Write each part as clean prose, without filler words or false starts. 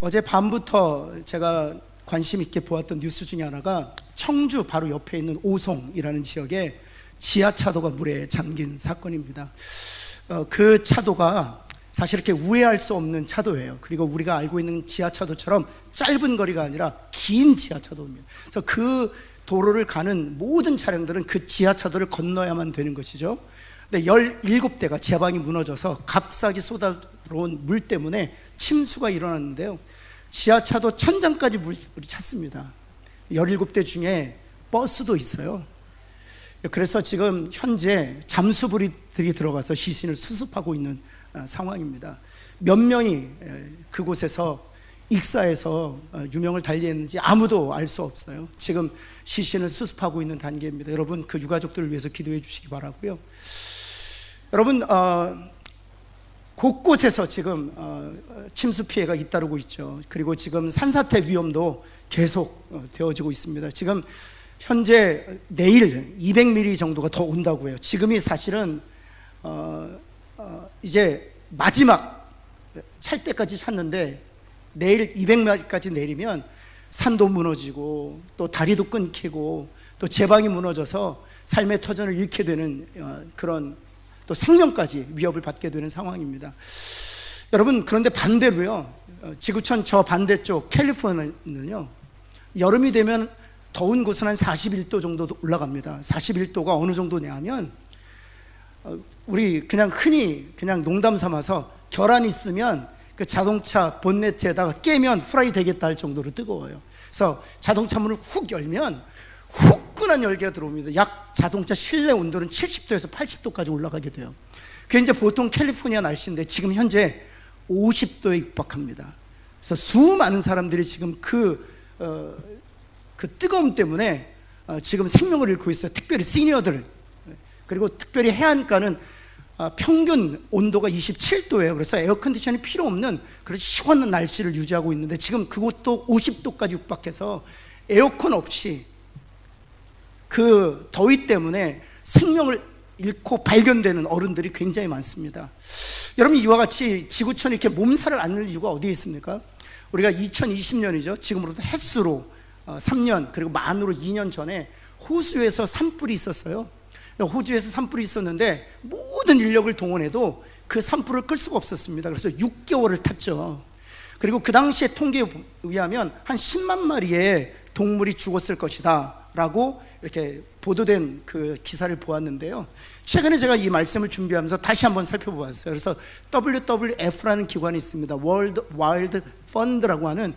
어제 밤부터 제가 관심 있게 보았던 뉴스 중에 하나가 청주 바로 옆에 있는 오송이라는 지역에 지하차도가 물에 잠긴 사건입니다. 그 차도가 사실 이렇게 우회할 수 없는 차도예요. 그리고 우리가 알고 있는 지하차도처럼 짧은 거리가 아니라 긴 지하차도입니다. 그래서 그 도로를 가는 모든 차량들은 그 지하차도를 건너야만 되는 것이죠. 근데 17대가 제방이 무너져서 값싸게 쏟아들어온 물 때문에 침수가 일어났는데요. 지하차도 천장까지 물이 찼습니다. 17대 중에 버스도 있어요. 그래서 지금 현재 잠수부리들이 들어가서 시신을 수습하고 있는 상황입니다. 몇 명이 그곳에서 익사해서 유명을 달리했는지 아무도 알 수 없어요. 지금 시신을 수습하고 있는 단계입니다. 여러분 그 유가족들을 위해서 기도해 주시기 바라고요. 여러분 곳곳에서 지금 침수 피해가 잇따르고 있죠. 그리고 지금 산사태 위험도 계속 되어지고 있습니다. 지금 현재 내일 200mm 정도가 더 온다고 해요. 지금이 사실은 이제 마지막 찰 때까지 찼는데 내일 200mm까지 내리면 산도 무너지고 또 다리도 끊기고 또 제방이 무너져서 삶의 터전을 잃게 되는 그런 또 생명까지 위협을 받게 되는 상황입니다. 여러분 그런데 반대로요, 지구촌 저 반대쪽 캘리포니아는요, 여름이 되면 더운 곳은 한 41도 정도 올라갑니다. 41도가 어느 정도냐면 우리 그냥 흔히 그냥 농담 삼아서 계란 있으면 그 자동차 본네트에다가 깨면 후라이 되겠다 할 정도로 뜨거워요. 그래서 자동차 문을 훅 열면 후끈한 열기가 들어옵니다. 약 자동차 실내 온도는 70도에서 80도까지 올라가게 돼요. 그게 이제 보통 캘리포니아 날씨인데 지금 현재 50도에 육박합니다. 그래서 수많은 사람들이 지금 그 뜨거움 때문에 지금 생명을 잃고 있어요. 특별히 시니어들, 그리고 특별히 해안가는 평균 온도가 27도예요. 그래서 에어컨디션이 필요 없는 그런 시원한 날씨를 유지하고 있는데 지금 그곳도 50도까지 육박해서 에어컨 없이 그 더위 때문에 생명을 잃고 발견되는 어른들이 굉장히 많습니다. 여러분 이와 같이 지구촌이 이렇게 몸살을 앓는 이유가 어디에 있습니까? 우리가 2020년이죠. 지금으로부터 햇수로 3년 그리고 만으로 2년 전에 호수에서 산불이 있었어요. 호주에서 산불이 있었는데 모든 인력을 동원해도 그 산불을 끌 수가 없었습니다. 그래서 6개월을 탔죠. 그리고 그 당시에 통계에 의하면 한 10만 마리의 동물이 죽었을 것이다 라고 이렇게 보도된 그 기사를 보았는데요. 최근에 제가 이 말씀을 준비하면서 다시 한번 살펴보았어요. 그래서 WWF라는 기관이 있습니다. World Wild Fund라고 하는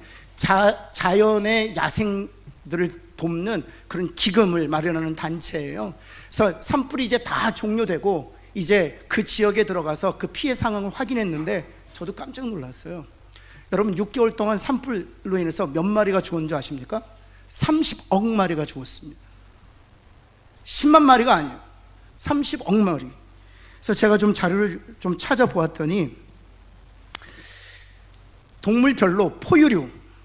자연의 야생들을 돕는 그런 기금을 마련하는 단체예요. 그래서 산불이 이제 다 종료되고 이제 그 지역에 들어가서 그 피해 상황을 확인했는데 저도 깜짝 놀랐어요. 여러분 6개월 동안 산불로 인해서 몇 마리가 죽은 줄 아십니까? 30억 마리가 죽었습니다. 10만 마리가 아니에요. 30억 마리. 그래서 제가 좀 자료를 좀 찾아보았더니 동물별로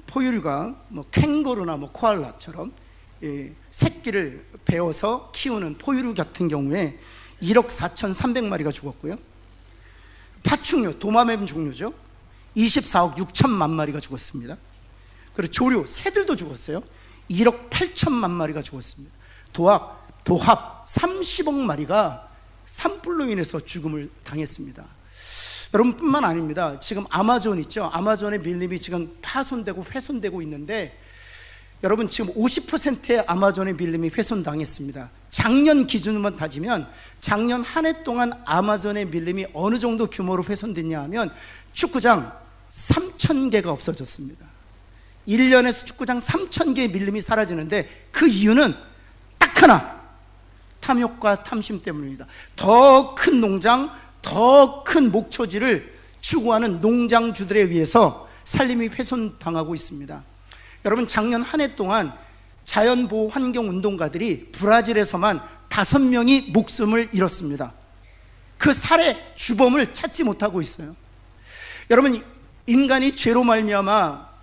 포유류가 뭐 캥거루나 뭐 코알라처럼 새끼를 베어서 키우는 포유류 같은 경우에 1억 4,300마리가 죽었고요. 파충류, 도마뱀 종류죠. 24억 6천만 마리가 죽었습니다. 그리고 조류, 새들도 죽었어요. 1억 8천만 마리가 죽었습니다. 도합 30억 마리가 산불로 인해서 죽음을 당했습니다. 여러분뿐만 아닙니다. 지금 아마존 있죠. 아마존의 밀림이 지금 파손되고 훼손되고 있는데 여러분 지금 50%의 아마존의 밀림이 훼손당했습니다. 작년 기준으로만 따지면 작년 한 해 동안 아마존의 밀림이 어느 정도 규모로 훼손됐냐 하면 축구장 3,000개가 없어졌습니다. 1년에 축구장 3,000개의 밀림이 사라지는데 그 이유는 딱 하나, 탐욕과 탐심 때문입니다. 더 큰 농장, 더 큰 목초지를 추구하는 농장주들에 의해서 산림이 훼손당하고 있습니다. 여러분 작년 한 해 동안 자연보호 환경운동가들이 브라질에서만 5명이 목숨을 잃었습니다. 그 살해 주범을 찾지 못하고 있어요. 여러분 인간이 죄로 말미암아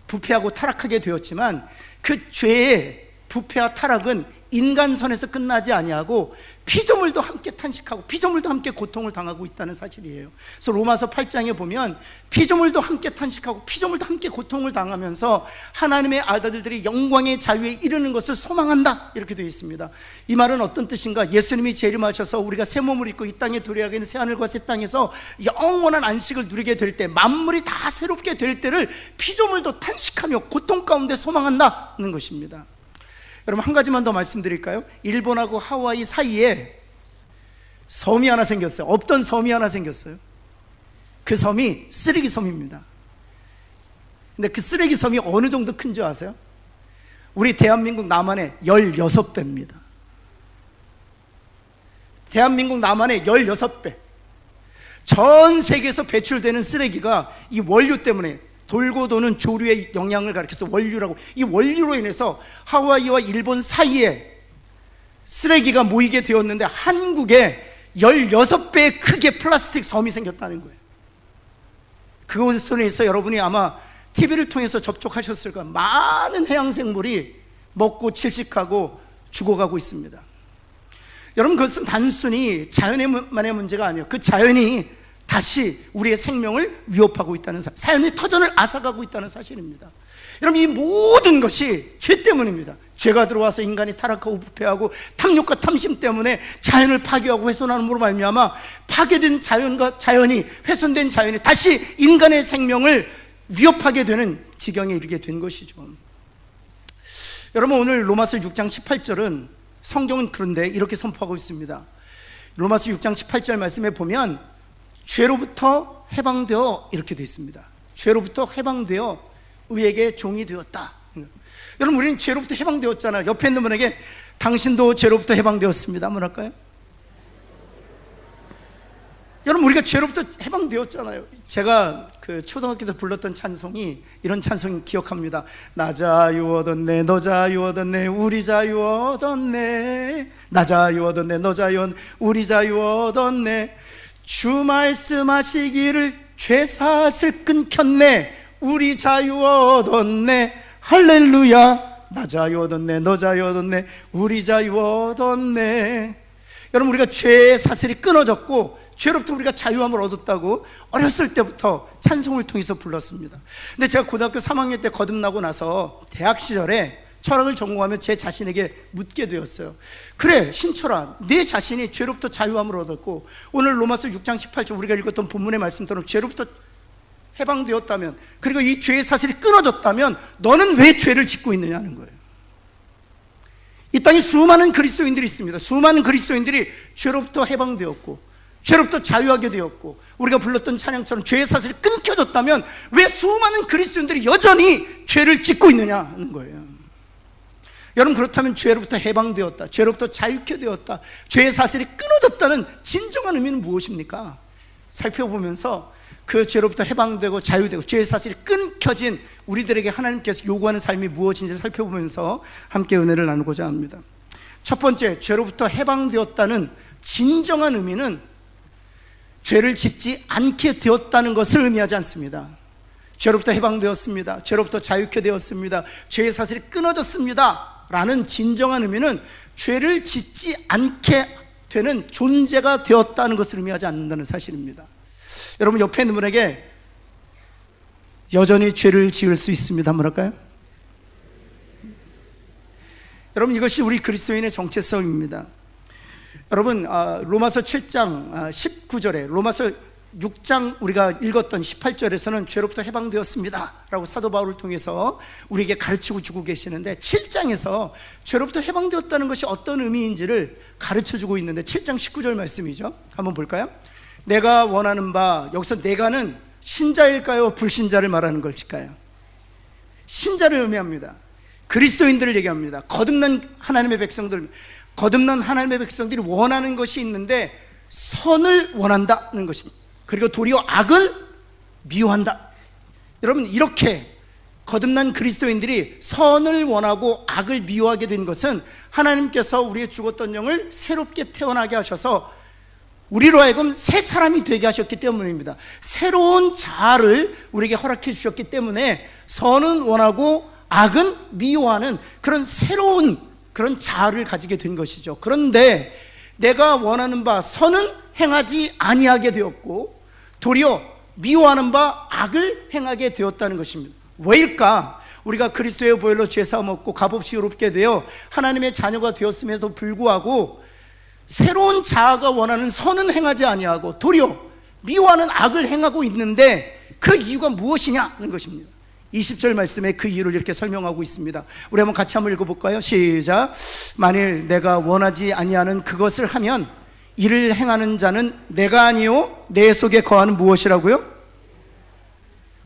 부패하고 타락하게 되었지만 그 죄의 부패와 타락은 인간선에서 끝나지 아니하고 피조물도 함께 탄식하고 피조물도 함께 고통을 당하고 있다는 사실이에요. 그래서 로마서 8장에 보면 피조물도 함께 탄식하고 피조물도 함께 고통을 당하면서 하나님의 아들들이 영광의 자유에 이르는 것을 소망한다, 이렇게 되어 있습니다. 이 말은 어떤 뜻인가? 예수님이 재림하셔서 우리가 새 몸을 입고 이 땅에 도래하게 있는 새 하늘과 새 땅에서 영원한 안식을 누리게 될 때, 만물이 다 새롭게 될 때를 피조물도 탄식하며 고통 가운데 소망한다는 것입니다. 여러분, 한 가지만 더 말씀드릴까요? 일본하고 하와이 사이에 섬이 하나 생겼어요. 없던 섬이 하나 생겼어요. 그 섬이 쓰레기 섬입니다. 근데 그 쓰레기 섬이 어느 정도 큰 줄 아세요? 우리 대한민국 남한의 16배입니다. 대한민국 남한의 16배. 전 세계에서 배출되는 쓰레기가 이 원료 때문에, 돌고 도는 조류의 영향을 가리켜서 원류라고, 이 원료로 인해서 하와이와 일본 사이에 쓰레기가 모이게 되었는데 한국에 16배의 크기의 플라스틱 섬이 생겼다는 거예요. 그곳에 있어 여러분이 아마 TV를 통해서 접촉하셨을 거예요. 많은 해양생물이 먹고 질식하고 죽어가고 있습니다. 여러분, 그것은 단순히 자연만의 문제가 아니에요. 그 자연이 다시 우리의 생명을 위협하고 있다는 사실, 삶의 터전을 앗아가고 있다는 사실입니다. 여러분, 이 모든 것이 죄 때문입니다. 죄가 들어와서 인간이 타락하고 부패하고 탐욕과 탐심 때문에 자연을 파괴하고 훼손하는으로 말미암아 파괴된 자연이 훼손된 자연이 다시 인간의 생명을 위협하게 되는 지경에 이르게 된 것이죠. 여러분, 오늘 로마서 6장 18절은 성경은 그런데 이렇게 선포하고 있습니다. 로마서 6장 18절 말씀에 보면 죄로부터 해방되어, 이렇게 되어 있습니다. 죄로부터 해방되어 의에게 종이 되었다. 여러분, 우리는 죄로부터 해방되었잖아요. 옆에 있는 분에게 당신도 죄로부터 해방되었습니다 한번 할까요? 여러분, 우리가 죄로부터 해방되었잖아요. 제가 그 초등학교 때 불렀던 찬송이 이런 찬송 기억합니다. 나 자유 얻었네, 너 자유 얻었네, 우리 자유 얻었네. 나 자유 얻었네, 너 자유 얻었네, 우리 자유 얻었네. 주 말씀하시기를 죄사슬 끊겼네, 우리 자유 얻었네. 할렐루야. 나 자유 얻었네, 너 자유 얻었네, 우리 자유 얻었네. 여러분, 우리가 죄의 사슬이 끊어졌고 죄로부터 우리가 자유함을 얻었다고 어렸을 때부터 찬송을 통해서 불렀습니다. 근데 제가 고등학교 3학년 때 거듭나고 나서 대학 시절에 철학을 전공하며 제 자신에게 묻게 되었어요. 그래, 신철아, 내 자신이 죄로부터 자유함을 얻었고 오늘 로마서 6장 18절 우리가 읽었던 본문의 말씀처럼 죄로부터 해방되었다면, 그리고 이 죄의 사슬이 끊어졌다면 너는 왜 죄를 짓고 있느냐는 거예요. 이 땅에 수많은 그리스도인들이 있습니다. 수많은 그리스도인들이 죄로부터 해방되었고 죄로부터 자유하게 되었고 우리가 불렀던 찬양처럼 죄의 사슬이 끊겨졌다면 왜 수많은 그리스도인들이 여전히 죄를 짓고 있느냐는 거예요. 여러분, 그렇다면 죄로부터 해방되었다, 죄로부터 자유케 되었다, 죄의 사슬이 끊어졌다는 진정한 의미는 무엇입니까? 살펴보면서 그 죄로부터 해방되고 자유되고 죄의 사슬이 끊겨진 우리들에게 하나님께서 요구하는 삶이 무엇인지 살펴보면서 함께 은혜를 나누고자 합니다. 첫 번째, 죄로부터 해방되었다는 진정한 의미는 죄를 짓지 않게 되었다는 것을 의미하지 않습니다. 죄로부터 해방되었습니다, 죄로부터 자유케 되었습니다, 죄의 사슬이 끊어졌습니다 라는 진정한 의미는 죄를 짓지 않게 되는 존재가 되었다는 것을 의미하지 않는다는 사실입니다. 여러분, 옆에 있는 분에게 여전히 죄를 지을 수 있습니다 한번 할까요? 여러분, 이것이 우리 그리스도인의 정체성입니다. 여러분, 로마서 7장 19절에 로마서 6장 우리가 읽었던 18절에서는 죄로부터 해방되었습니다 라고 사도 바울을 통해서 우리에게 가르치고 주고 계시는데, 7장에서 죄로부터 해방되었다는 것이 어떤 의미인지를 가르쳐주고 있는데 7장 19절 말씀이죠. 한번 볼까요? 내가 원하는 바, 여기서 내가는 신자일까요, 불신자를 말하는 것일까요? 신자를 의미합니다. 그리스도인들을 얘기합니다. 거듭난 하나님의 백성들, 거듭난 하나님의 백성들이 원하는 것이 있는데 선을 원한다는 것입니다. 그리고 도리어 악을 미워한다. 여러분, 이렇게 거듭난 그리스도인들이 선을 원하고 악을 미워하게 된 것은 하나님께서 우리의 죽었던 영을 새롭게 태어나게 하셔서 우리로 하여금 새 사람이 되게 하셨기 때문입니다. 새로운 자아를 우리에게 허락해 주셨기 때문에 선은 원하고 악은 미워하는 그런 새로운 그런 자아를 가지게 된 것이죠. 그런데 내가 원하는 바 선은 행하지 아니하게 되었고 도리어 미워하는 바 악을 행하게 되었다는 것입니다. 왜일까? 우리가 그리스도의 보혈로 죄사함 얻고 값없이 의롭게 되어 하나님의 자녀가 되었음에도 불구하고 새로운 자아가 원하는 선은 행하지 아니하고 도리어 미워하는 악을 행하고 있는데 그 이유가 무엇이냐는 것입니다. 20절 말씀에 그 이유를 이렇게 설명하고 있습니다. 우리 한번 같이 한번 읽어볼까요? 시작. 만일 내가 원하지 아니하는 그것을 하면 이를 행하는 자는 내가 아니요 내 속에 거하는 무엇이라고요?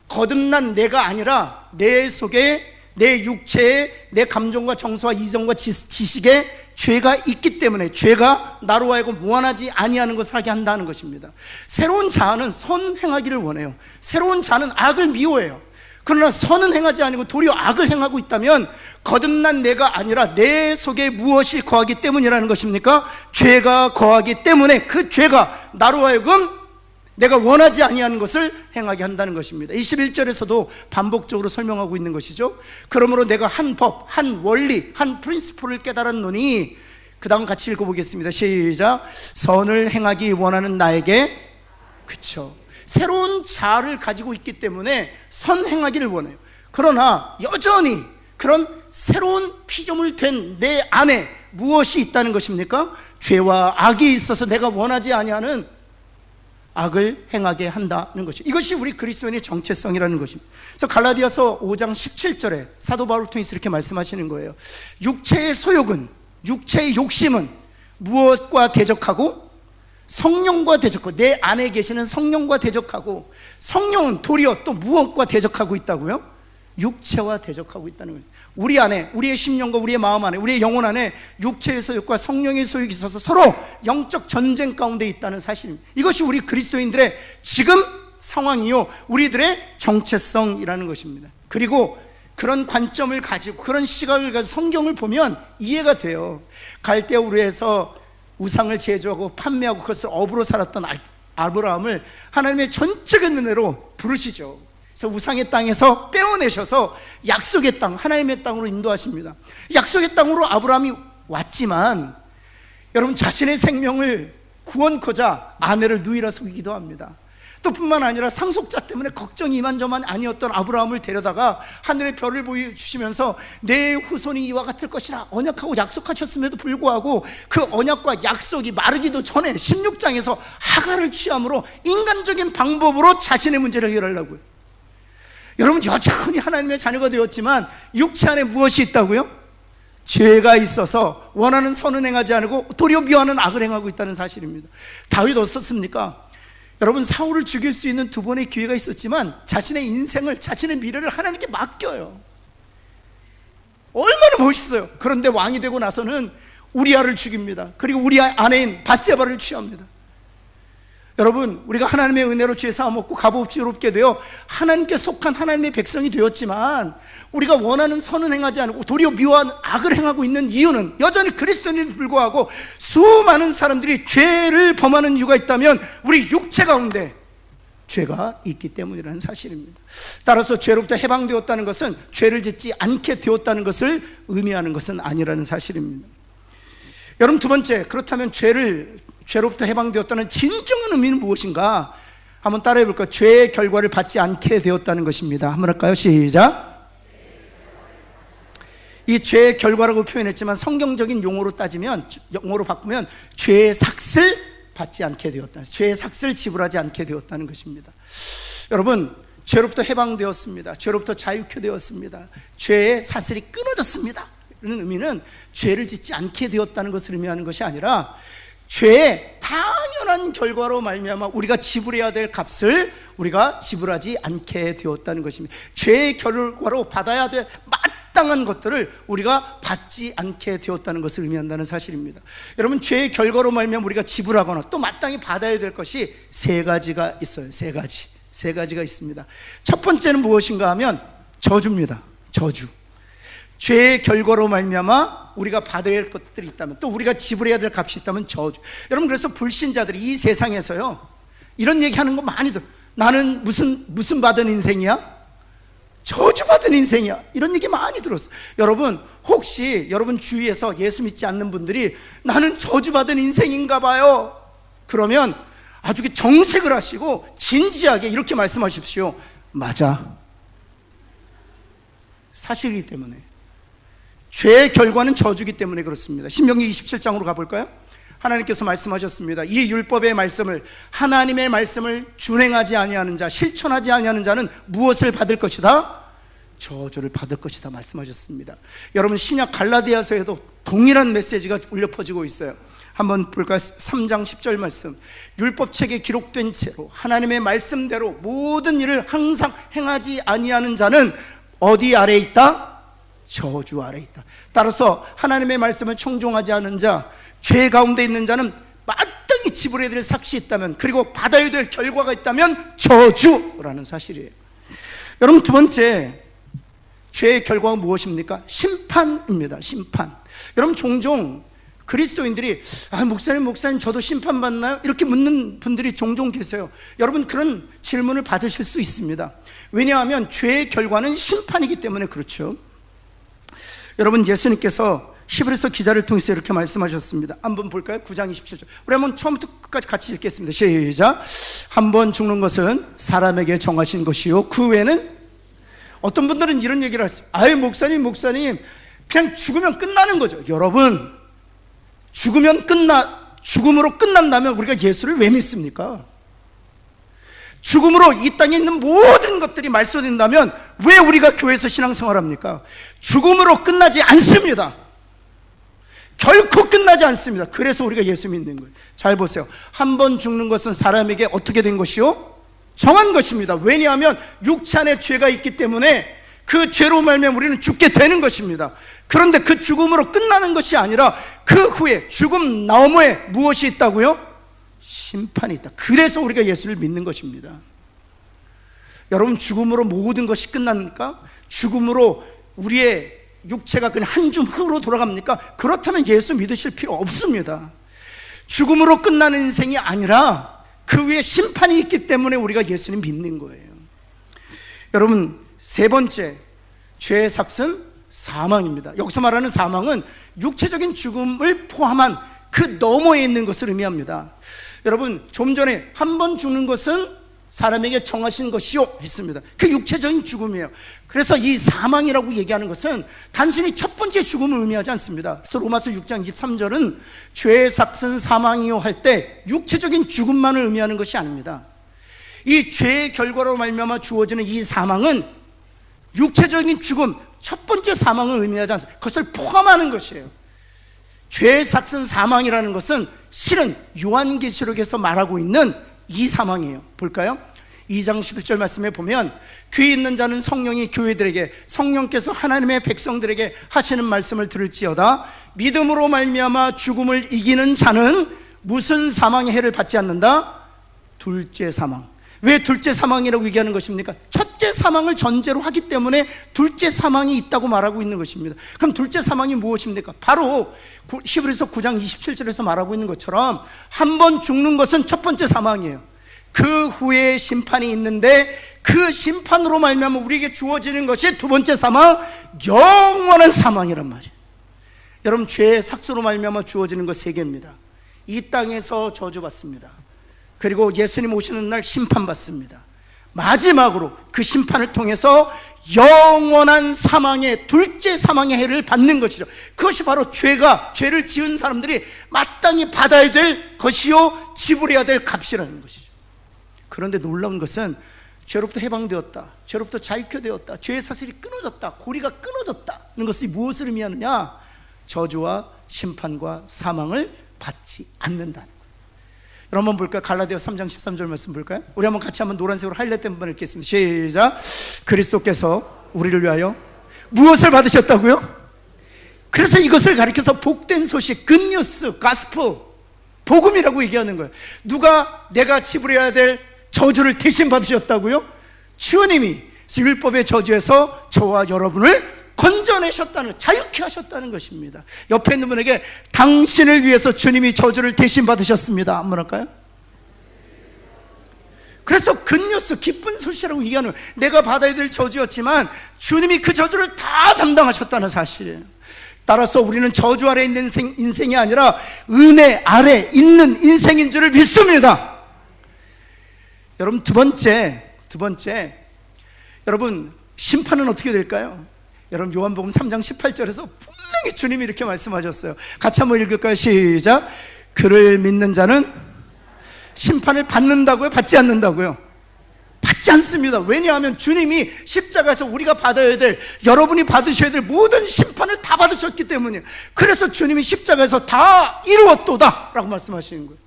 거듭난 내가 아니라 내 속에 내 육체에 내 감정과 정서와 이성과 지식에 죄가 있기 때문에 죄가 나로 하여금 무한하지 아니하는 것을 하게 한다는 것입니다. 새로운 자아는 선 행하기를 원해요. 새로운 자는 악을 미워해요. 그러나 선은 행하지 아니고 도리어 악을 행하고 있다면 거듭난 내가 아니라 내 속에 무엇이 거하기 때문이라는 것입니까? 죄가 거하기 때문에 그 죄가 나로 하여금 내가 원하지 아니하는 것을 행하게 한다는 것입니다. 21절에서도 반복적으로 설명하고 있는 것이죠. 그러므로 내가 한 법, 한 원리, 한 프린시플을 깨달았노니, 그 다음 같이 읽어보겠습니다. 시작. 선을 행하기 원하는 나에게, 그쵸, 새로운 자아를 가지고 있기 때문에 선 행하기를 원해요. 그러나 여전히 그런 새로운 피조물 된 내 안에 무엇이 있다는 것입니까? 죄와 악이 있어서 내가 원하지 아니하는 악을 행하게 한다는 것이죠. 이것이 우리 그리스도인의 정체성이라는 것입니다. 그래서 갈라디아서 5장 17절에 사도 바울을 통해서 이렇게 말씀하시는 거예요. 육체의 소욕은, 육체의 욕심은 무엇과 대적하고 성령과 대적하고, 내 안에 계시는 성령과 대적하고, 성령은 도리어 또 무엇과 대적하고 있다고요? 육체와 대적하고 있다는 거예요. 우리 안에, 우리의 심령과 우리의 마음 안에, 우리의 영혼 안에 육체의 소욕과 성령의 소욕이 있어서 서로 영적 전쟁 가운데 있다는 사실입니다. 이것이 우리 그리스도인들의 지금 상황이요, 우리들의 정체성이라는 것입니다. 그리고 그런 관점을 가지고, 그런 시각을 가지고 성경을 보면 이해가 돼요. 갈대우르에서 우상을 제조하고 판매하고 그것을 업으로 살았던 아브라함을 하나님의 전적인 은혜로 부르시죠. 그래서 우상의 땅에서 빼어내셔서 약속의 땅, 하나님의 땅으로 인도하십니다. 약속의 땅으로 아브라함이 왔지만 여러분, 자신의 생명을 구원코자 아내를 누이라 속이기도 합니다. 또 뿐만 아니라 상속자 때문에 걱정이 이만저만 아니었던 아브라함을 데려다가 하늘의 별을 보여주시면서 내 후손이 이와 같을 것이라 언약하고 약속하셨음에도 불구하고 그 언약과 약속이 마르기도 전에 16장에서 하갈을 취함으로 인간적인 방법으로 자신의 문제를 해결하려고요. 여러분, 여전히 하나님의 자녀가 되었지만 육체 안에 무엇이 있다고요? 죄가 있어서 원하는 선은 행하지 않고 도리어 미워하는 악을 행하고 있다는 사실입니다. 다윗 어떻습니까? 여러분, 사울을 죽일 수 있는 두 번의 기회가 있었지만 자신의 인생을, 자신의 미래를 하나님께 맡겨요. 얼마나 멋있어요. 그런데 왕이 되고 나서는 우리아를 죽입니다. 그리고 우리아 아내인 밧세바를 취합니다. 여러분, 우리가 하나님의 은혜로 죄 사함 얻고 값없이 의롭게 되어 하나님께 속한 하나님의 백성이 되었지만 우리가 원하는 선은 행하지 않고 도리어 미워한 악을 행하고 있는 이유는 여전히 그리스도인에도 불구하고 수많은 사람들이 죄를 범하는 이유가 있다면 우리 육체 가운데 죄가 있기 때문이라는 사실입니다. 따라서 죄로부터 해방되었다는 것은 죄를 짓지 않게 되었다는 것을 의미하는 것은 아니라는 사실입니다. 여러분, 두 번째, 그렇다면 죄로부터 해방되었다는 진정한 의미는 무엇인가? 한번 따라해 볼까요? 죄의 결과를 받지 않게 되었다는 것입니다. 한번 할까요? 시작. 이 죄의 결과라고 표현했지만 성경적인 용어로 따지면, 용어로 바꾸면 죄의 삭을 받지 않게 되었다, 죄의 삭을 지불하지 않게 되었다는 것입니다. 여러분, 죄로부터 해방되었습니다. 죄로부터 자유케 되었습니다. 죄의 사슬이 끊어졌습니다. 이런 의미는 죄를 짓지 않게 되었다는 것을 의미하는 것이 아니라 죄의 당연한 결과로 말미암아 우리가 지불해야 될 값을 우리가 지불하지 않게 되었다는 것입니다. 죄의 결과로 받아야 될 마땅한 것들을 우리가 받지 않게 되었다는 것을 의미한다는 사실입니다. 여러분, 죄의 결과로 말미암아 우리가 지불하거나 또 마땅히 받아야 될 것이 세 가지가 있어요. 세 가지가 있습니다. 첫 번째는 무엇인가 하면 저주입니다. 저주. 죄의 결과로 말미암아 우리가 받아야 할 것들이 있다면, 또 우리가 지불해야 될 값이 있다면 저주. 여러분, 그래서 불신자들이 이 세상에서요 이런 얘기하는 거 많이 들어요. 나는 무슨 받은 인생이야? 저주 저주받은 인생이야, 이런 얘기 많이 들었어요. 여러분, 혹시 여러분 주위에서 예수 믿지 않는 분들이 나는 저주받은 인생인가 봐요, 그러면 아주 정색을 하시고 진지하게 이렇게 말씀하십시오. 맞아, 사실이기 때문에. 죄의 결과는 저주기 때문에 그렇습니다. 신명기 27장으로 가볼까요? 하나님께서 말씀하셨습니다. 이 율법의 말씀을, 하나님의 말씀을 준행하지 아니하는 자, 실천하지 아니하는 자는 무엇을 받을 것이다? 저주를 받을 것이다 말씀하셨습니다. 여러분, 신약 갈라디아서에도 동일한 메시지가 울려 퍼지고 있어요. 한번 볼까요? 3장 10절 말씀. 율법책에 기록된 채로 하나님의 말씀대로 모든 일을 항상 행하지 아니하는 자는 어디 아래 있다? 저주 아래 있다. 따라서 하나님의 말씀을 청종하지 않은 자, 죄 가운데 있는 자는 마땅히 지불해야 될 삭시 있다면, 그리고 받아야 될 결과가 있다면 저주라는 사실이에요. 여러분, 두 번째, 죄의 결과가 무엇입니까? 심판입니다. 심판. 여러분, 종종 그리스도인들이 목사님 저도 심판받나요? 이렇게 묻는 분들이 종종 계세요. 여러분, 그런 질문을 받으실 수 있습니다. 왜냐하면 죄의 결과는 심판이기 때문에 그렇죠. 여러분, 예수님께서 히브리서 기자를 통해서 이렇게 말씀하셨습니다. 한번 볼까요? 9장 27절. 우리 한번 처음부터 끝까지 같이 읽겠습니다. 시작. 한 번 죽는 것은 사람에게 정하신 것이요, 그 외에는, 어떤 분들은 이런 얘기를 하세요. 목사님 그냥 죽으면 끝나는 거죠. 여러분, 죽음으로 끝난다면 우리가 예수를 왜 믿습니까? 죽음으로 이 땅에 있는 모든 것들이 말소된다면 왜 우리가 교회에서 신앙생활합니까? 죽음으로 끝나지 않습니다. 결코 끝나지 않습니다. 그래서 우리가 예수 믿는 거예요. 잘 보세요. 한 번 죽는 것은 사람에게 어떻게 된 것이요? 정한 것입니다. 왜냐하면 육체 안에 죄가 있기 때문에 그 죄로 말미암아 우리는 죽게 되는 것입니다. 그런데 그 죽음으로 끝나는 것이 아니라 그 후에, 죽음 너머에 무엇이 있다고요? 심판이 있다. 그래서 우리가 예수를 믿는 것입니다. 여러분, 죽음으로 모든 것이 끝납니까? 죽음으로 우리의 육체가 그냥 한 줌 흙으로 돌아갑니까? 그렇다면 예수 믿으실 필요 없습니다. 죽음으로 끝나는 인생이 아니라 그 위에 심판이 있기 때문에 우리가 예수님 믿는 거예요. 여러분, 세 번째, 죄의 삭은 사망입니다. 여기서 말하는 사망은 육체적인 죽음을 포함한 그 너머에 있는 것을 의미합니다. 여러분, 좀 전에 한 번 죽는 것은 사람에게 정하신 것이요 했습니다. 그 육체적인 죽음이에요. 그래서 이 사망이라고 얘기하는 것은 단순히 첫 번째 죽음을 의미하지 않습니다. 그래서 로마서 6장 23절은 죄의 삭은 사망이요 할 때 육체적인 죽음만을 의미하는 것이 아닙니다. 이 죄의 결과로 말미암아 주어지는 이 사망은 육체적인 죽음, 첫 번째 사망을 의미하지 않습니다. 그것을 포함하는 것이에요. 죄의 삭은 사망이라는 것은 실은 요한계시록에서 말하고 있는 이 사망이에요. 볼까요? 2장 11절 말씀에 보면, 귀 있는 자는 성령이 교회들에게, 성령께서 하나님의 백성들에게 하시는 말씀을 들을지어다. 믿음으로 말미암아 죽음을 이기는 자는 무슨 사망의 해를 받지 않는다? 둘째 사망. 왜 둘째 사망이라고 얘기하는 것입니까? 첫째 사망을 전제로 하기 때문에 둘째 사망이 있다고 말하고 있는 것입니다. 그럼 둘째 사망이 무엇입니까? 바로 히브리서 9장 27절에서 말하고 있는 것처럼 한 번 죽는 것은 첫 번째 사망이에요. 그 후에 심판이 있는데 그 심판으로 말미암아 우리에게 주어지는 것이 두 번째 사망, 영원한 사망이란 말이에요. 여러분, 죄의 삭수로 말미암아 주어지는 것 세 개입니다. 이 땅에서 저주받습니다. 그리고 예수님 오시는 날 심판받습니다. 마지막으로 그 심판을 통해서 영원한 사망의, 둘째 사망의 해를 받는 것이죠. 그것이 바로 죄를 지은 사람들이 마땅히 받아야 될 것이요, 지불해야 될 값이라는 것이죠. 그런데 놀라운 것은 죄로부터 해방되었다, 죄로부터 자유케 되었다, 죄의 사슬이 끊어졌다, 고리가 끊어졌다는 것이 무엇을 의미하느냐? 저주와 심판과 사망을 받지 않는다는 거예요. 여러분, 한번 볼까요? 갈라디아 3장 13절 말씀 볼까요? 우리 한번 같이 한번 노란색으로 하이라이트 한번 읽겠습니다. 시작. 그리스도께서 우리를 위하여 무엇을 받으셨다고요? 그래서 이것을 가리켜서 복된 소식, 굿뉴스, 가스펠, 복음이라고 얘기하는 거예요. 누가 내가 지불해야 될 저주를 대신 받으셨다고요? 주님이 율법의 저주에서 저와 여러분을 건져내셨다는, 자유케 하셨다는 것입니다. 옆에 있는 분에게 당신을 위해서 주님이 저주를 대신 받으셨습니다 한번 할까요? 그래서 굿뉴스, 기쁜 소식이라고 얘기하는 거예요. 내가 받아야 될 저주였지만 주님이 그 저주를 다 담당하셨다는 사실이에요. 따라서 우리는 저주 아래 있는 인생이 아니라 은혜 아래 있는 인생인 줄을 믿습니다. 여러분, 두 번째, 여러분, 심판은 어떻게 될까요? 여러분, 요한복음 3장 18절에서 분명히 주님이 이렇게 말씀하셨어요. 같이 한번 읽을까요? 시작. 그를 믿는 자는 심판을 받는다고요? 받지 않는다고요? 받지 않습니다. 왜냐하면 주님이 십자가에서 우리가 받아야 될, 여러분이 받으셔야 될 모든 심판을 다 받으셨기 때문이에요. 그래서 주님이 십자가에서 다 이루었도다 라고 말씀하시는 거예요.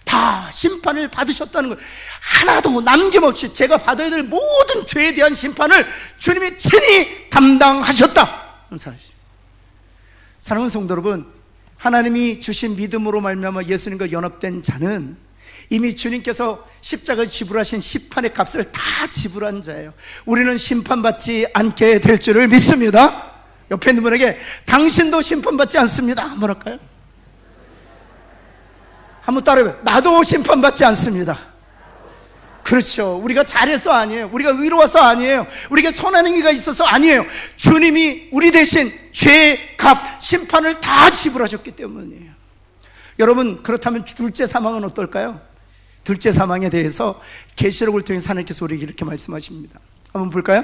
다 심판을 받으셨다는 거예요. 하나도 남김없이 제가 받아야 될 모든 죄에 대한 심판을 주님이 친히 담당하셨다는 사실. 사랑하는 성도 여러분, 하나님이 주신 믿음으로 말미암아 예수님과 연합된 자는 이미 주님께서 십자가에 지불하신 심판의 값을 다 지불한 자예요. 우리는 심판받지 않게 될 줄을 믿습니다. 옆에 있는 분에게 당신도 심판받지 않습니다 한번 할까요? 한번 따라해요. 나도 심판받지 않습니다. 그렇죠. 우리가 잘해서 아니에요. 우리가 의로워서 아니에요. 우리가 선한 행위가 있어서 아니에요. 주님이 우리 대신 죄의 값, 심판을 다 지불하셨기 때문이에요. 여러분, 그렇다면 둘째 사망은 어떨까요? 둘째 사망에 대해서 계시록을 통해서 하나님께서 우리에게 이렇게 말씀하십니다. 한번 볼까요?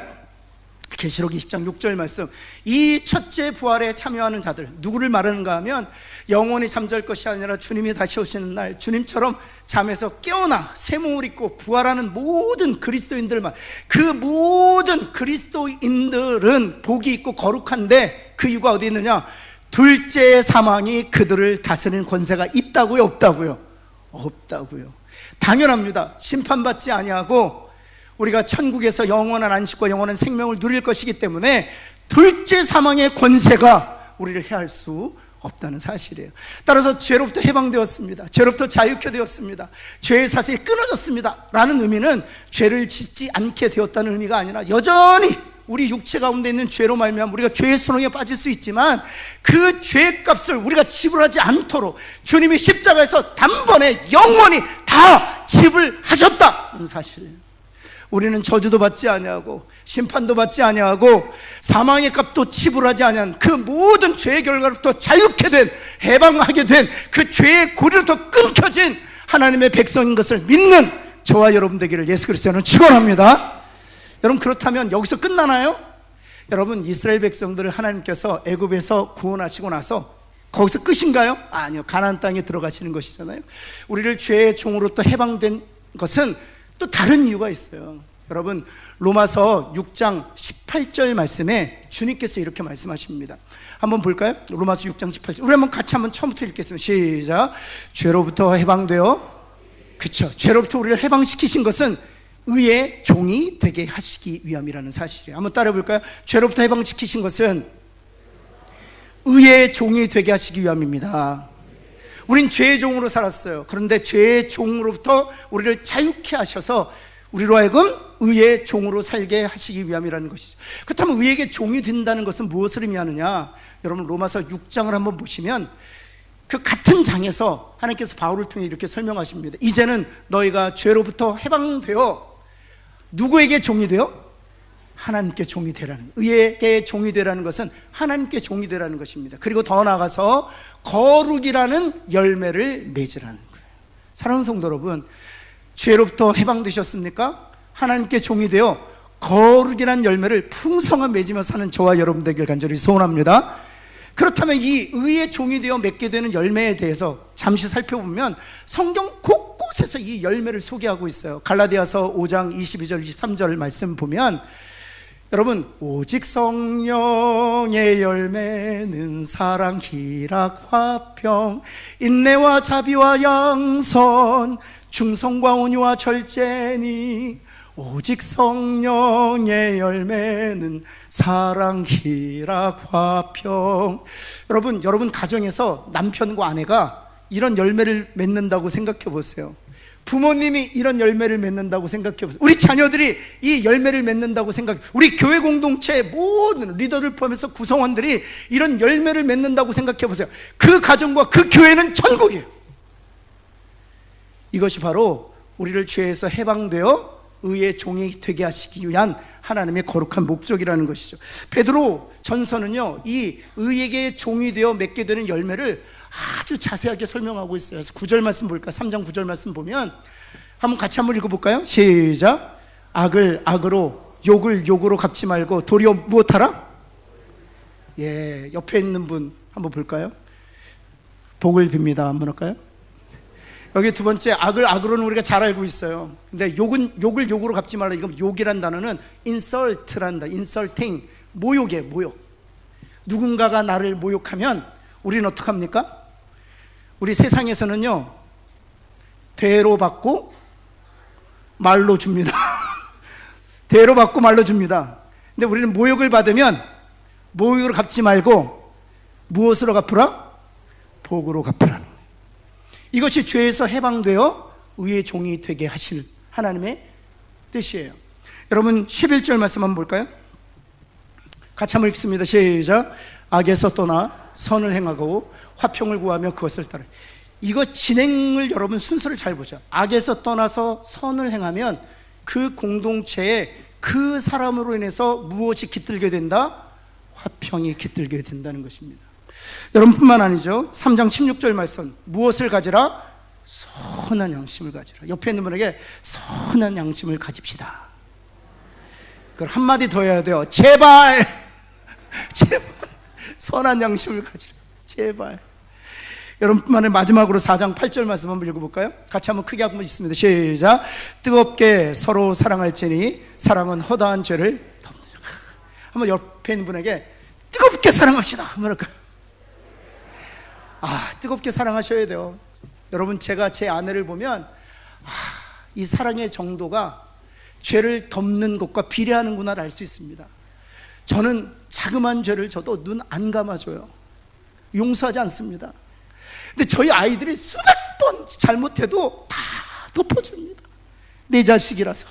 계시록 20장 6절 말씀. 이 첫째 부활에 참여하는 자들, 누구를 말하는가 하면 영원히 잠잘 것이 아니라 주님이 다시 오시는 날 주님처럼 잠에서 깨어나 새 몸을 입고 부활하는 모든 그리스도인들만, 그 모든 그리스도인들은 복이 있고 거룩한데 그 이유가 어디 있느냐? 둘째 사망이 그들을 다스리는 권세가 있다고요? 없다고요? 없다고요. 당연합니다. 심판받지 아니하고 우리가 천국에서 영원한 안식과 영원한 생명을 누릴 것이기 때문에 둘째 사망의 권세가 우리를 해할 수 없다는 사실이에요. 따라서 죄로부터 해방되었습니다. 죄로부터 자유케 되었습니다. 죄의 사슬이 끊어졌습니다 라는 의미는 죄를 짓지 않게 되었다는 의미가 아니라 여전히 우리 육체 가운데 있는 죄로 말미암아 우리가 죄의 수렁에 빠질 수 있지만 그 죄값을 우리가 지불하지 않도록 주님이 십자가에서 단번에 영원히 다 지불하셨다는 사실이에요. 우리는 저주도 받지 아니하고 심판도 받지 아니하고 사망의 값도 지불하지 아니한 그 모든 죄의 결과로부터 자유케 된, 해방하게 된 그 죄의 고리로부터 끊겨진 하나님의 백성인 것을 믿는 저와 여러분 되기를 예수 그리스도는 축원합니다. 여러분, 그렇다면 여기서 끝나나요? 여러분, 이스라엘 백성들을 하나님께서 애굽에서 구원하시고 나서 거기서 끝인가요? 아니요. 가나안 땅에 들어가시는 것이잖아요. 우리를 죄의 종으로부터 해방된 것은 또 다른 이유가 있어요. 여러분, 로마서 6장 18절 말씀에 주님께서 이렇게 말씀하십니다. 한번 볼까요? 로마서 6장 18절. 우리 한번 같이 한번 처음부터 읽겠습니다. 시작. 죄로부터 해방되어, 그쵸, 죄로부터 우리를 해방시키신 것은 의의 종이 되게 하시기 위함이라는 사실이에요. 한번 따라 볼까요? 죄로부터 해방시키신 것은 의의 종이 되게 하시기 위함입니다. 우린 죄의 종으로 살았어요. 그런데 죄의 종으로부터 우리를 자유케 하셔서 우리로 하여금 의의 종으로 살게 하시기 위함이라는 것이죠. 그렇다면 의에게 종이 된다는 것은 무엇을 의미하느냐? 여러분, 로마서 6장을 한번 보시면 그 같은 장에서 하나님께서 바울을 통해 이렇게 설명하십니다. 이제는 너희가 죄로부터 해방되어 누구에게 종이 되어? 하나님께 종이 되라는, 의에게 종이 되라는 것은 하나님께 종이 되라는 것입니다. 그리고 더 나아가서 거룩이라는 열매를 맺으라는 거예요. 사랑하는 성도 여러분, 죄로부터 해방되셨습니까? 하나님께 종이 되어 거룩이라는 열매를 풍성한 맺으며 사는 저와 여러분 되길 간절히 소원합니다. 그렇다면 이 의의 종이 되어 맺게 되는 열매에 대해서 잠시 살펴보면 성경 곳곳에서 이 열매를 소개하고 있어요. 갈라디아서 5장 22절 23절 말씀 보면, 여러분, 오직 성령의 열매는 사랑, 희락, 화평, 인내와 자비와 양선, 충성과 온유와 절제니, 오직 성령의 열매는 사랑, 희락, 화평. 여러분 가정에서 남편과 아내가 이런 열매를 맺는다고 생각해 보세요. 부모님이 이런 열매를 맺는다고 생각해 보세요. 우리 자녀들이 이 열매를 맺는다고 생각해, 우리 교회 공동체의 모든 리더들 포함해서 구성원들이 이런 열매를 맺는다고 생각해 보세요. 그 가정과 그 교회는 천국이에요. 이것이 바로 우리를 죄에서 해방되어 의의 종이 되게 하시기 위한 하나님의 거룩한 목적이라는 것이죠. 베드로 전서는요, 이 의에게 종이 되어 맺게 되는 열매를 아주 자세하게 설명하고 있어요. 그래서 9절 말씀 볼까? 3장 9절 말씀 보면 한번 같이 한번 읽어볼까요? 시작. 악을 악으로, 욕을 욕으로 갚지 말고 도리어 무엇하라? 예, 옆에 있는 분 한번 볼까요? 복을 빕니다. 한번 할까요? 여기 두 번째, 악을 악으로는 우리가 잘 알고 있어요. 근데 욕을 욕으로 갚지 말라. 이거 욕이란 단어는 insult란다. insulting, 모욕이에요. 모욕. 누군가가 나를 모욕하면 우리는 어떡합니까? 우리 세상에서는요, 대로 받고 말로 줍니다. 대로 받고 말로 줍니다. 근데 우리는 모욕을 받으면 모욕으로 갚지 말고 무엇으로 갚으라? 복으로 갚으라는 거예요. 이것이 죄에서 해방되어 의의 종이 되게 하실 하나님의 뜻이에요. 여러분 11절 말씀 한번 볼까요? 같이 한번 읽습니다. 시작. 악에서 떠나 선을 행하고 화평을 구하며 그것을 따라. 이거 진행을 여러분 순서를 잘 보죠. 악에서 떠나서 선을 행하면 그 공동체에 그 사람으로 인해서 무엇이 깃들게 된다? 화평이 깃들게 된다는 것입니다. 여러분뿐만 아니죠. 3장 16절 말씀, 무엇을 가지라? 선한 양심을 가지라. 옆에 있는 분에게 선한 양심을 가집시다. 그걸 한마디 더 해야 돼요. 제발 제발 선한 양심을 가지라. 제발. 여러분뿐만 아니라 마지막으로 4장 8절 말씀 한번 읽어볼까요? 같이 한번 크게 한번 읽습니다. 시작. 뜨겁게 서로 사랑할지니 사랑은 허다한 죄를 덮느니라. 한번 옆에 있는 분에게 뜨겁게 사랑합시다 한번 할까요? 뜨겁게 사랑하셔야 돼요. 여러분, 제가 제 아내를 보면 이 사랑의 정도가 죄를 덮는 것과 비례하는구나를 알 수 있습니다. 저는 자그마한 죄를 져도 눈 안 감아줘요. 용서하지 않습니다. 근데 저희 아이들이 수백 번 잘못해도 다 덮어줍니다. 내 자식이라서.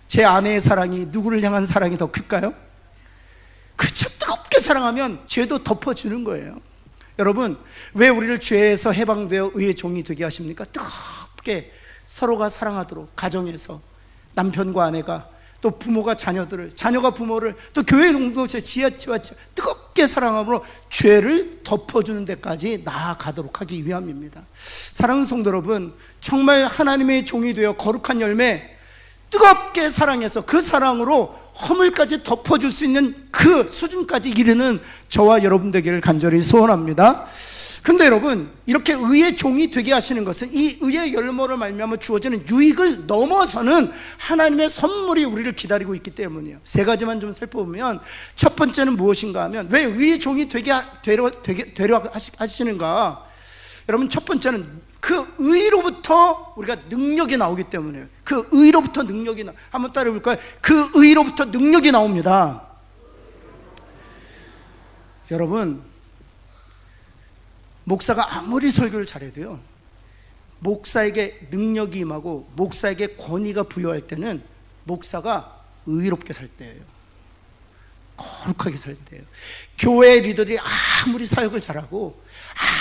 제 아내의 사랑이 누구를 향한 사랑이 더 클까요? 그쵸. 뜨겁게 사랑하면 죄도 덮어주는 거예요. 여러분, 왜 우리를 죄에서 해방되어 의의 종이 되게 하십니까? 뜨겁게 서로가 사랑하도록, 가정에서 남편과 아내가, 또 부모가 자녀들을, 자녀가 부모를, 또 교회 공동체, 지하체와 뜨겁게 사랑함으로 죄를 덮어주는 데까지 나아가도록 하기 위함입니다. 사랑하는 성도 여러분, 정말 하나님의 종이 되어 거룩한 열매, 뜨겁게 사랑해서 그 사랑으로 허물까지 덮어줄 수 있는 그 수준까지 이르는 저와 여러분 되기를 간절히 소원합니다. 근데 여러분, 이렇게 의의 종이 되게 하시는 것은 이 의의 열매로 말미암아 주어지는 유익을 넘어서는 하나님의 선물이 우리를 기다리고 있기 때문이에요. 세 가지만 좀 살펴보면, 첫 번째는 무엇인가 하면, 왜 의의 종이 되려 하시는가? 여러분, 첫 번째는 그 의로부터 우리가 능력이 나오기 때문에요. 그 의로부터 능력이 한번 따라 볼까요? 그 의로부터 능력이 나옵니다. 여러분, 목사가 아무리 설교를 잘해도요, 목사에게 능력이 임하고 목사에게 권위가 부여할 때는 목사가 의롭게 살 때예요. 거룩하게 살 때예요. 교회 리더들이 아무리 사역을 잘하고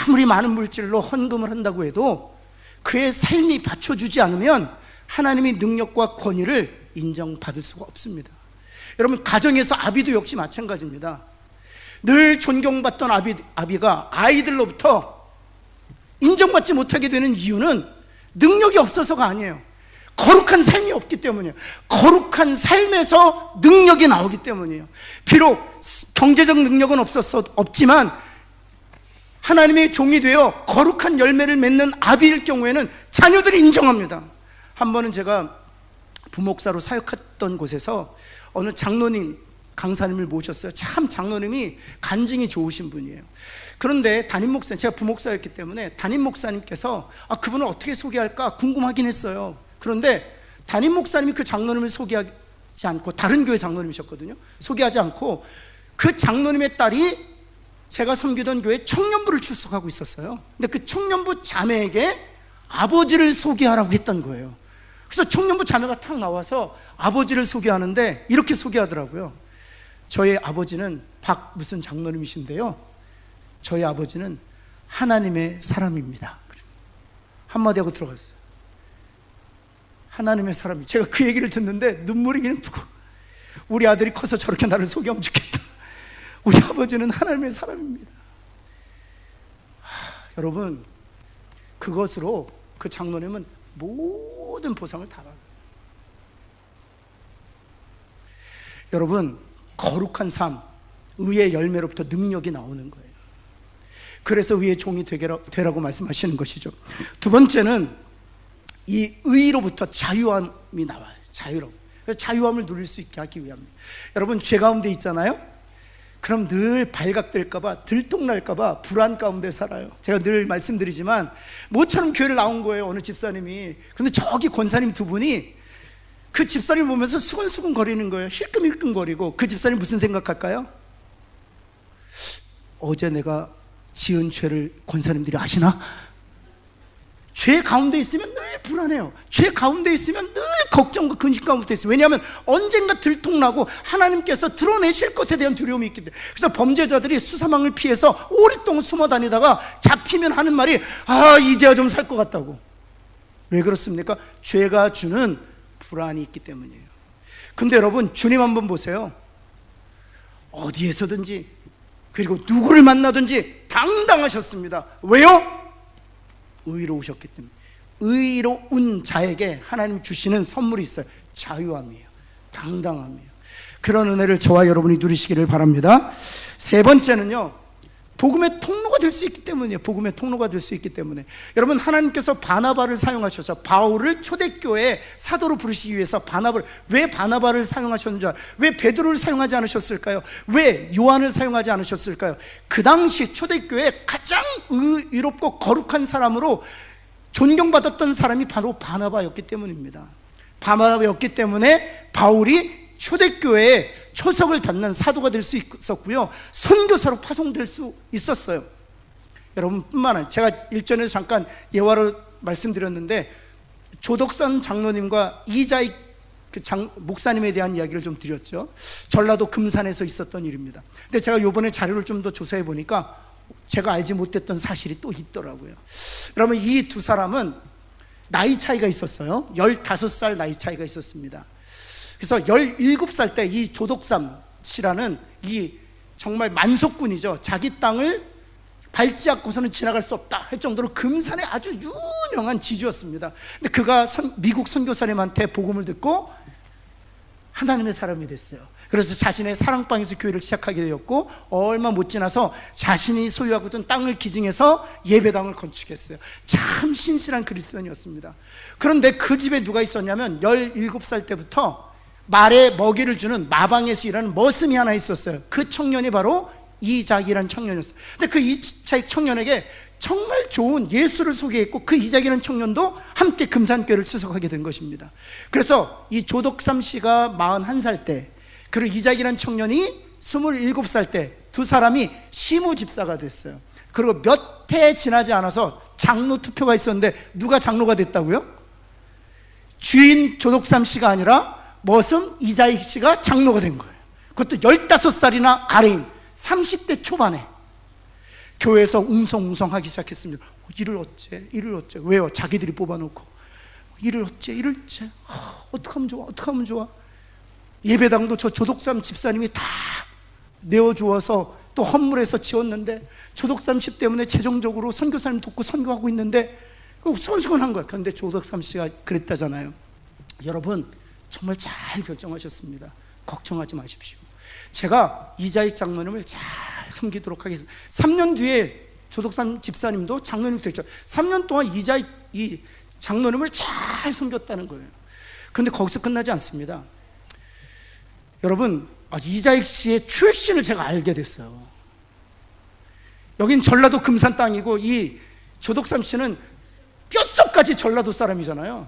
아무리 많은 물질로 헌금을 한다고 해도 그의 삶이 받쳐주지 않으면 하나님의 능력과 권위를 인정받을 수가 없습니다. 여러분, 가정에서 아비도 역시 마찬가지입니다. 늘 존경받던 아비가 아이들로부터 인정받지 못하게 되는 이유는 능력이 없어서가 아니에요. 거룩한 삶이 없기 때문이에요. 거룩한 삶에서 능력이 나오기 때문이에요. 비록 경제적 능력은 없지만 하나님의 종이 되어 거룩한 열매를 맺는 아비일 경우에는 자녀들이 인정합니다. 한 번은 제가 부목사로 사역했던 곳에서 어느 장로님, 강사님을 모셨어요. 참 장로님이 간증이 좋으신 분이에요. 그런데 담임 목사님, 제가 부목사였기 때문에 담임 목사님께서 그분을 어떻게 소개할까 궁금하긴 했어요. 그런데 담임 목사님이 그 장로님을 소개하지 않고, 다른 교회 장로님이셨거든요. 소개하지 않고 그 장로님의 딸이 제가 섬기던 교회 청년부를 출석하고 있었어요. 근데 그 청년부 자매에게 아버지를 소개하라고 했던 거예요. 그래서 청년부 자매가 탁 나와서 아버지를 소개하는데 이렇게 소개하더라고요. 저희 아버지는 박 무슨 장로님이신데요, 저희 아버지는 하나님의 사람입니다. 한마디 하고 들어갔어요. 하나님의 사람이. 제가 그 얘기를 듣는데 눈물이 그냥 푹. 우리 아들이 커서 저렇게 나를 속이면 좋겠다. 우리 아버지는 하나님의 사람입니다. 여러분, 그것으로 그 장로님은 모든 보상을 다 받아요. 여러분, 거룩한 삶, 의의 열매로부터 능력이 나오는 거예요. 그래서 의의 종이 되라고 말씀하시는 것이죠. 두 번째는 이 의로부터 자유함이 나와요. 자유함을 누릴 수 있게 하기 위함입니다. 여러분, 죄 가운데 있잖아요. 그럼 늘 발각될까봐, 들통날까봐 불안 가운데 살아요. 제가 늘 말씀드리지만 모처럼 교회를 나온 거예요, 어느 집사님이. 근데 저기 권사님 두 분이 그 집사님 보면서 수근수근 거리는 거예요. 힐끔힐끔 거리고. 그 집사님 무슨 생각할까요? 어제 내가 지은 죄를 권사님들이 아시나? 죄 가운데 있으면 늘 불안해요. 죄 가운데 있으면 늘 걱정과 근심 가운데 있어요. 왜냐하면 언젠가 들통나고 하나님께서 드러내실 것에 대한 두려움이 있기 때문에. 그래서 범죄자들이 수사망을 피해서 오랫동안 숨어 다니다가 잡히면 하는 말이, 이제야 좀 살 것 같다고. 왜 그렇습니까? 죄가 주는 불안이 있기 때문이에요. 근데 여러분, 주님 한번 보세요. 어디에서든지 그리고 누구를 만나든지 당당하셨습니다. 왜요? 의로우셨기 때문에. 의로운 자에게 하나님 주시는 선물이 있어요. 자유함이에요. 당당함이에요. 그런 은혜를 저와 여러분이 누리시기를 바랍니다. 세 번째는요, 복음의 통로가 될 수 있기 때문이에요. 복음의 통로가 될 수 있기 때문에. 여러분, 하나님께서 바나바를 사용하셔서 바울을 초대교회 사도로 부르시기 위해서 왜 바나바를 사용하셨는지, 왜 베드로를 사용하지 않으셨을까요? 왜 요한을 사용하지 않으셨을까요? 그 당시 초대교회 가장 의롭고 거룩한 사람으로 존경받았던 사람이 바로 바나바였기 때문입니다. 바나바였기 때문에 바울이 초대교회에 초석을 닫는 사도가 될 수 있었고요, 선교사로 파송될 수 있었어요. 여러분 뿐만 아니라 제가 일전에 잠깐 예화로 말씀드렸는데, 조덕선 장로님과 이자익 목사님에 대한 이야기를 좀 드렸죠. 전라도 금산에서 있었던 일입니다. 근데 제가 요번에 자료를 좀 더 조사해 보니까 제가 알지 못했던 사실이 또 있더라고요. 여러분, 이 두 사람은 나이 차이가 있었어요. 15살 나이 차이가 있었습니다. 그래서 17살 때 이 조덕삼 씨라는 이 정말 만석군이죠. 자기 땅을 밟지 않고서는 지나갈 수 없다 할 정도로 금산의 아주 유명한 지주였습니다. 근데 그가 미국 선교사님한테 복음을 듣고 하나님의 사람이 됐어요. 그래서 자신의 사랑방에서 교회를 시작하게 되었고, 얼마 못 지나서 자신이 소유하고 있던 땅을 기증해서 예배당을 건축했어요. 참 신실한 그리스도인이었습니다. 그런데 그 집에 누가 있었냐면 17살 때부터 말에 먹이를 주는 마방에서 일하는 머슴이 하나 있었어요. 그 청년이 바로 이작이라는 청년이었어요. 근데 그 이작 청년에게 정말 좋은 예수를 소개했고, 그 이작이라는 청년도 함께 금산교회를 출석하게 된 것입니다. 그래서 이 조덕삼 씨가 41살 때, 그리고 이작이라는 청년이 27살 때 두 사람이 시무집사가 됐어요. 그리고 몇 해 지나지 않아서 장로 투표가 있었는데 누가 장로가 됐다고요? 주인 조덕삼 씨가 아니라 머슴 이자익 씨가 장로가 된 거예요. 그것도 15살이나 아래인 30대 초반에 교회에서 웅성웅성하기 시작했습니다. 이를 어째? 왜요? 자기들이 뽑아놓고 이를 어째? 어떡하면 좋아? 예배당도 저 조덕삼 집사님이 다 내어주어서 또 헌물해서 지었는데, 조덕삼 씨 때문에 재정적으로 선교사님 돕고 선교하고 있는데 수건수건한 거야. 그런데 조덕삼 씨가 그랬다잖아요. 여러분, 정말 잘 결정하셨습니다. 걱정하지 마십시오. 제가 이자익 장로님을 잘 섬기도록 하겠습니다. 3년 뒤에 조덕삼 집사님도 장로님 됐죠. 3년 동안 이자익 이 장로님을 잘 섬겼다는 거예요. 그런데 거기서 끝나지 않습니다. 여러분, 이자익 씨의 출신을 제가 알게 됐어요. 여긴 전라도 금산 땅이고, 이 조덕삼 씨는 뼛속까지 전라도 사람이잖아요.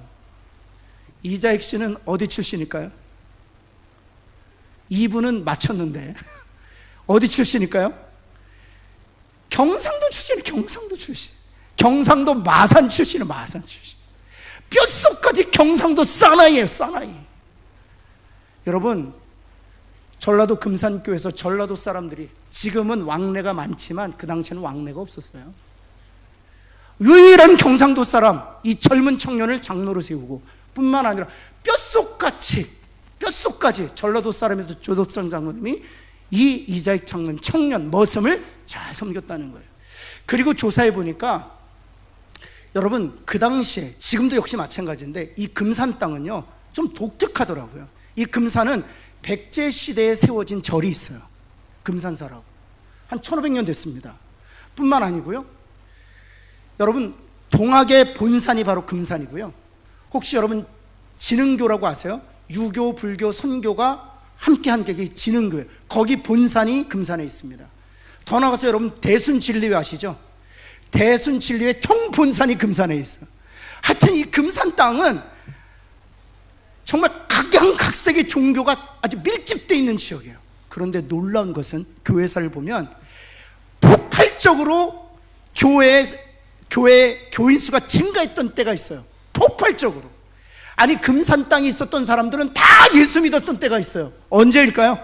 이자익 씨는 어디 출신일까요? 이분은 맞췄는데 어디 출신일까요? 경상도 출신. 경상도 마산 출신이에요. 뼛속까지 경상도 사나이예요. 여러분, 전라도 금산교에서 전라도 사람들이, 지금은 왕래가 많지만 그 당시에는 왕래가 없었어요. 유일한 경상도 사람, 이 젊은 청년을 장로로 세우고 뿐만 아니라 뼛속까지 전라도 사람에도 조덕상 장로님이 이 이자익 장로님 청년 머슴을 잘 섬겼다는 거예요. 그리고 조사해 보니까 여러분 그 당시에, 지금도 역시 마찬가지인데, 이 금산 땅은요 좀 독특하더라고요. 이 금산은 백제 시대에 세워진 절이 있어요. 금산사라고. 한 1500년 됐습니다. 뿐만 아니고요, 여러분 동학의 본산이 바로 금산이고요. 혹시 여러분 진흥교라고 아세요? 유교, 불교, 선교가 함께한 게 진흥교예요. 거기 본산이 금산에 있습니다. 더 나가서 여러분 대순진리회 아시죠? 대순진리회 총본산이 금산에 있어요. 하여튼 이 금산 땅은 정말 각양각색의 종교가 아주 밀집되어 있는 지역이에요. 그런데 놀라운 것은 교회사를 보면 폭발적으로 교인 수가 증가했던 때가 있어요. 폭발적으로. 아니 금산 땅에 있었던 사람들은 다 예수 믿었던 때가 있어요. 언제일까요?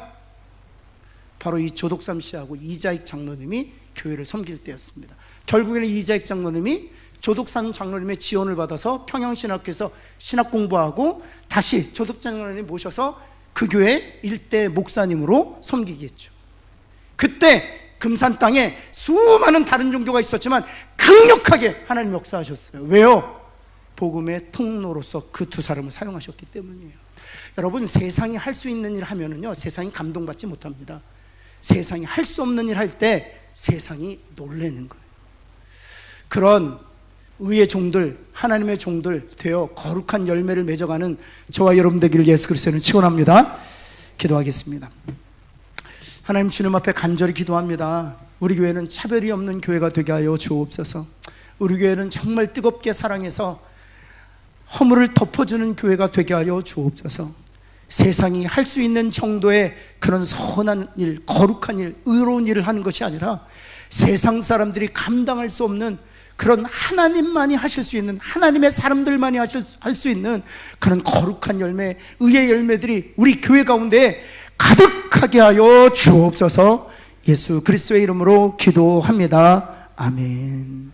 바로 이 조덕삼 씨하고 이자익 장로님이 교회를 섬길 때였습니다. 결국에는 이자익 장로님이 조덕삼 장로님의 지원을 받아서 평양신학교에서 신학 공부하고 다시 조덕삼 장로님 모셔서 그 교회 일대 목사님으로 섬기게 했죠. 그때 금산 땅에 수많은 다른 종교가 있었지만 강력하게 하나님 역사하셨어요. 왜요? 복음의 통로로서 그 두 사람을 사용하셨기 때문이에요. 여러분 세상이 할 수 있는 일 하면은요 세상이 감동받지 못합니다. 세상이 할 수 없는 일 할 때 세상이 놀라는 거예요. 그런 의의 종들, 하나님의 종들 되어 거룩한 열매를 맺어가는 저와 여러분 되기를 예수 그리스도는 축원합니다. 기도하겠습니다. 하나님 주님 앞에 간절히 기도합니다. 우리 교회는 차별이 없는 교회가 되게 하여 주옵소서. 우리 교회는 정말 뜨겁게 사랑해서 허물을 덮어주는 교회가 되게 하여 주옵소서. 세상이 할 수 있는 정도의 그런 선한 일, 거룩한 일, 의로운 일을 하는 것이 아니라 세상 사람들이 감당할 수 없는 그런 하나님만이 하실 수 있는, 하나님의 사람들만이 할 수 있는 그런 거룩한 열매, 의의 열매들이 우리 교회 가운데 가득하게 하여 주옵소서. 예수 그리스도의 이름으로 기도합니다. 아멘.